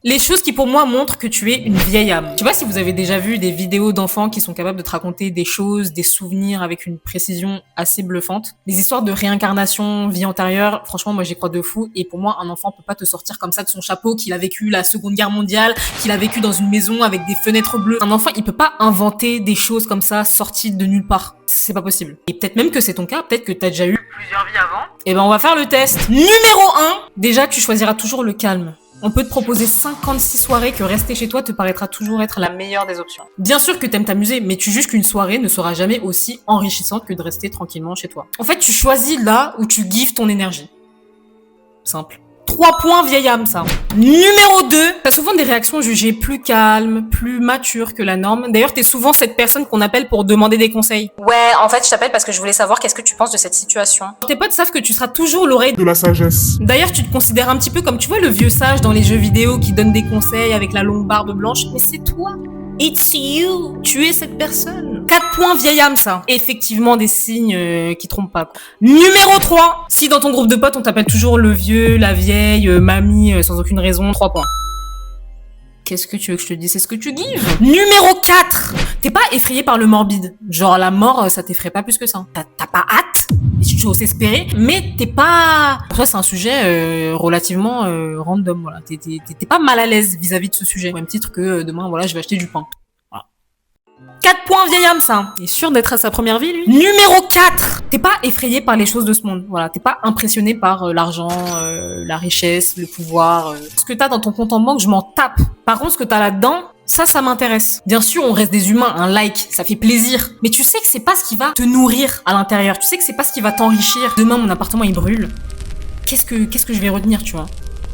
Les choses qui pour moi montrent que tu es une vieille âme. Je sais pas si vous avez déjà vu des vidéos d'enfants qui sont capables de te raconter des choses, des souvenirs avec une précision assez bluffante. Les histoires de réincarnation, vie antérieure, franchement moi j'y crois de fou. Et pour moi un enfant peut pas te sortir comme ça de son chapeau qu'il a vécu la Seconde Guerre mondiale, qu'il a vécu dans une maison avec des fenêtres bleues. Un enfant il peut pas inventer des choses comme ça sorties de nulle part. C'est pas possible. Et peut-être même que c'est ton cas, peut-être que t'as déjà eu plusieurs vies avant. Et ben on va faire le test. Numéro 1. Déjà tu choisiras toujours le calme. On peut te proposer 56 soirées que rester chez toi te paraîtra toujours être la meilleure des options. Bien sûr que t'aimes t'amuser, mais tu juges qu'une soirée ne sera jamais aussi enrichissante que de rester tranquillement chez toi. En fait, tu choisis là où tu gives ton énergie. Simple. 3 points vieille âme, ça. Numéro 2. T'as souvent des réactions jugées plus calmes, plus matures que la norme. D'ailleurs, t'es souvent cette personne qu'on appelle pour demander des conseils. Ouais, en fait, je t'appelle parce que je voulais savoir qu'est-ce que tu penses de cette situation. Tes potes savent que tu seras toujours l'oreille De la sagesse. D'ailleurs, tu te considères un petit peu comme, tu vois, le vieux sage dans les jeux vidéo qui donne des conseils avec la longue barbe blanche. Mais c'est toi. It's you. Tu es cette personne. 4 points vieille âme, ça. Effectivement, des signes qui trompent pas. Numéro 3. Si dans ton groupe de potes, on t'appelle toujours le vieux, la vieille, mamie, sans aucune raison, 3 points. Qu'est-ce que tu veux que je te dise? C'est ce que tu gives. Numéro 4. T'es pas effrayé par le morbide. Genre, la mort, ça t'effraie pas plus que ça. T'as pas hâte. Tu oses espérer, mais t'es pas... Pour toi, c'est un sujet relativement random, voilà. T'es pas mal à l'aise vis-à-vis de ce sujet. Au même titre que demain, voilà, je vais acheter du pain. Voilà. 4 points vieille âme, ça. Il est sûr d'être à sa première vie, lui. Numéro 4. T'es pas effrayé par les choses de ce monde. Voilà, t'es pas impressionné par l'argent, la richesse, le pouvoir. Ce que t'as dans ton compte en banque, je m'en tape. Par contre, ce que t'as là-dedans, ça m'intéresse. Bien sûr, on reste des humains, un like, ça fait plaisir. Mais tu sais que c'est pas ce qui va te nourrir à l'intérieur. Tu sais que c'est pas ce qui va t'enrichir. Demain, mon appartement, il brûle. Qu'est-ce que je vais retenir, tu vois?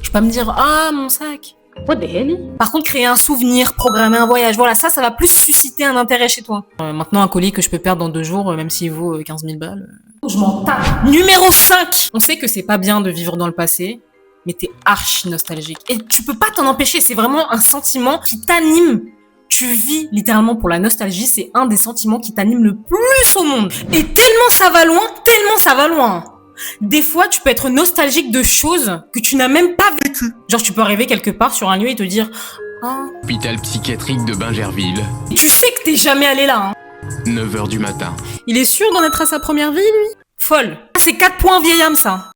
Je vais pas me dire, ah, mon sac. What the hell? Par contre, créer un souvenir, programmer un voyage, voilà, ça va plus susciter un intérêt chez toi. Maintenant, un collier que je peux perdre dans 2 jours, même s'il vaut 15 000 balles. Je m'en tape. Numéro 5. On sait que c'est pas bien de vivre dans le passé, mais t'es archi nostalgique. Et tu peux pas t'en empêcher, c'est vraiment un sentiment qui t'anime. Tu vis littéralement pour la nostalgie, c'est un des sentiments qui t'anime le plus au monde. Et tellement ça va loin. Des fois, tu peux être nostalgique de choses que tu n'as même pas vécues. Genre, tu peux arriver quelque part sur un lieu et te dire « Ah... » Hôpital psychiatrique de Bingerville, Tu sais que t'es jamais allé là, hein. 9 h du matin. Il est sûr d'en être à sa première vie, lui? Folle. C'est 4 points vieille âme, ça.